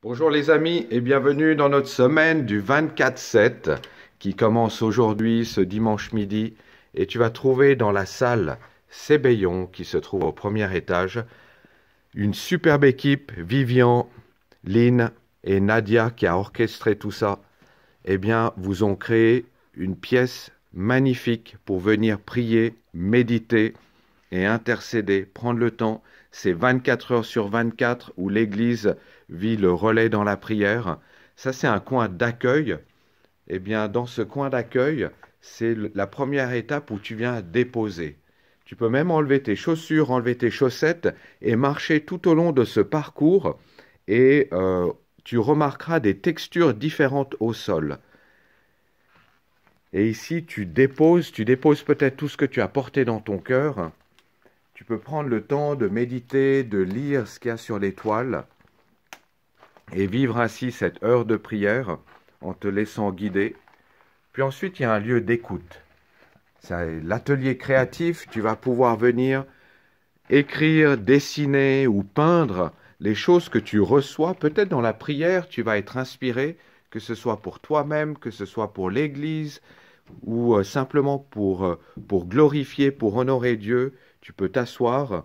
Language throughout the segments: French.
Bonjour les amis et bienvenue dans notre semaine du 24/7 qui commence aujourd'hui ce dimanche midi et tu vas trouver dans la salle Sébéillon qui se trouve au premier étage une superbe équipe, Vivian, Lynn et Nadia qui a orchestré tout ça. Eh bien, vous ont créé une pièce magnifique pour venir prier, méditer et intercéder, prendre le temps. C'est 24 heures sur 24 où l'Église vit le relais dans la prière. Ça, c'est un coin d'accueil. Eh bien, dans ce coin d'accueil, c'est la première étape où tu viens déposer. Tu peux même enlever tes chaussures, enlever tes chaussettes et marcher tout au long de ce parcours et tu remarqueras des textures différentes au sol. Et ici, tu déposes peut-être tout ce que tu as porté dans ton cœur. Tu peux prendre le temps de méditer, de lire ce qu'il y a sur les toiles et vivre ainsi cette heure de prière en te laissant guider. Puis ensuite, il y a un lieu d'écoute. C'est l'atelier créatif, tu vas pouvoir venir écrire, dessiner ou peindre les choses que tu reçois. Peut-être dans la prière, tu vas être inspiré, que ce soit pour toi-même, que ce soit pour l'Église ou simplement pour glorifier, pour honorer Dieu. Tu peux t'asseoir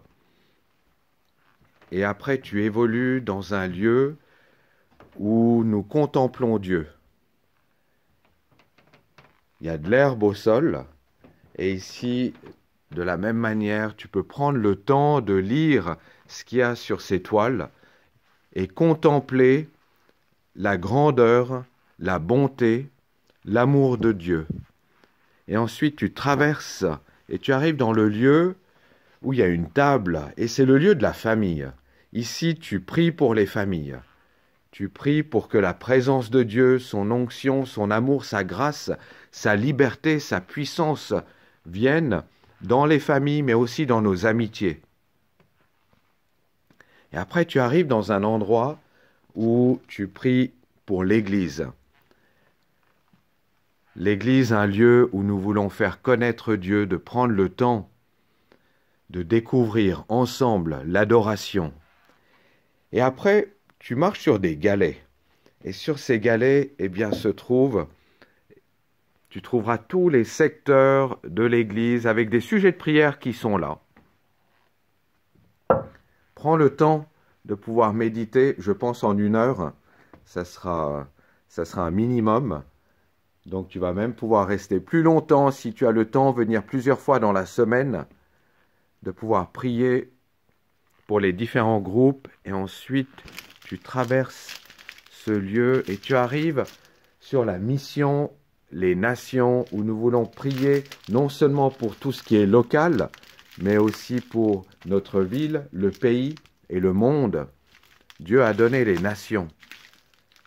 et après tu évolues dans un lieu où nous contemplons Dieu. Il y a de l'herbe au sol et ici, de la même manière, tu peux prendre le temps de lire ce qu'il y a sur ces toiles et contempler la grandeur, la bonté, l'amour de Dieu. Et ensuite, tu traverses et tu arrives dans le lieu où il y a une table, et c'est le lieu de la famille. Ici, tu pries pour les familles. Tu pries pour que la présence de Dieu, son onction, son amour, sa grâce, sa liberté, sa puissance viennent dans les familles, mais aussi dans nos amitiés. Et après, tu arrives dans un endroit où tu pries pour l'Église. L'Église, un lieu où nous voulons faire connaître Dieu, de prendre le temps de découvrir ensemble l'adoration. Et après, tu marches sur des galets. Et sur ces galets, eh bien, tu trouveras tous les secteurs de l'Église avec des sujets de prière qui sont là. Prends le temps de pouvoir méditer, je pense en 1 heure, ça sera un minimum. Donc tu vas même pouvoir rester plus longtemps si tu as le temps, venir plusieurs fois dans la semaine, de pouvoir prier pour les différents groupes et ensuite tu traverses ce lieu et tu arrives sur la mission, les nations où nous voulons prier non seulement pour tout ce qui est local, mais aussi pour notre ville, le pays et le monde. Dieu a donné les nations.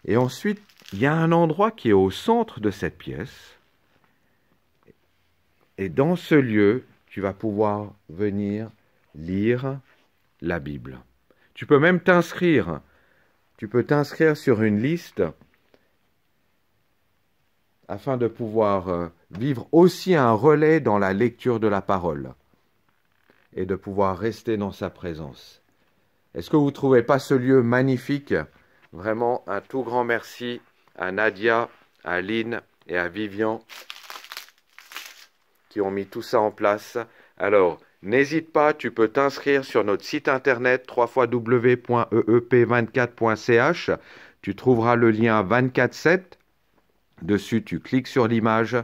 Et ensuite, il y a un endroit qui est au centre de cette pièce. Et dans ce lieu, tu vas pouvoir venir lire la Bible. Tu peux même t'inscrire. Tu peux t'inscrire sur une liste afin de pouvoir vivre aussi un relais dans la lecture de la parole et de pouvoir rester dans sa présence. Est-ce que vous ne trouvez pas ce lieu magnifique? Vraiment un tout grand merci à Nadia, à Lynn et à Vivian qui ont mis tout ça en place. Alors, n'hésite pas, tu peux t'inscrire sur notre site internet www.eep24.ch. Tu trouveras le lien 24/7. Dessus, tu cliques sur l'image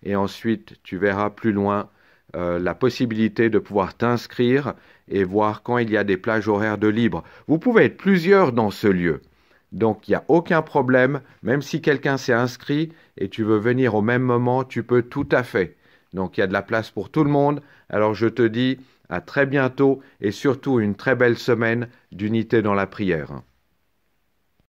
et ensuite, tu verras plus loin la possibilité de pouvoir t'inscrire et voir quand il y a des plages horaires de libre. Vous pouvez être plusieurs dans ce lieu. Donc, il n'y a aucun problème. Même si quelqu'un s'est inscrit et tu veux venir au même moment, tu peux tout à fait. Donc, il y a de la place pour tout le monde. Alors, je te dis à très bientôt et surtout une très belle semaine d'unité dans la prière.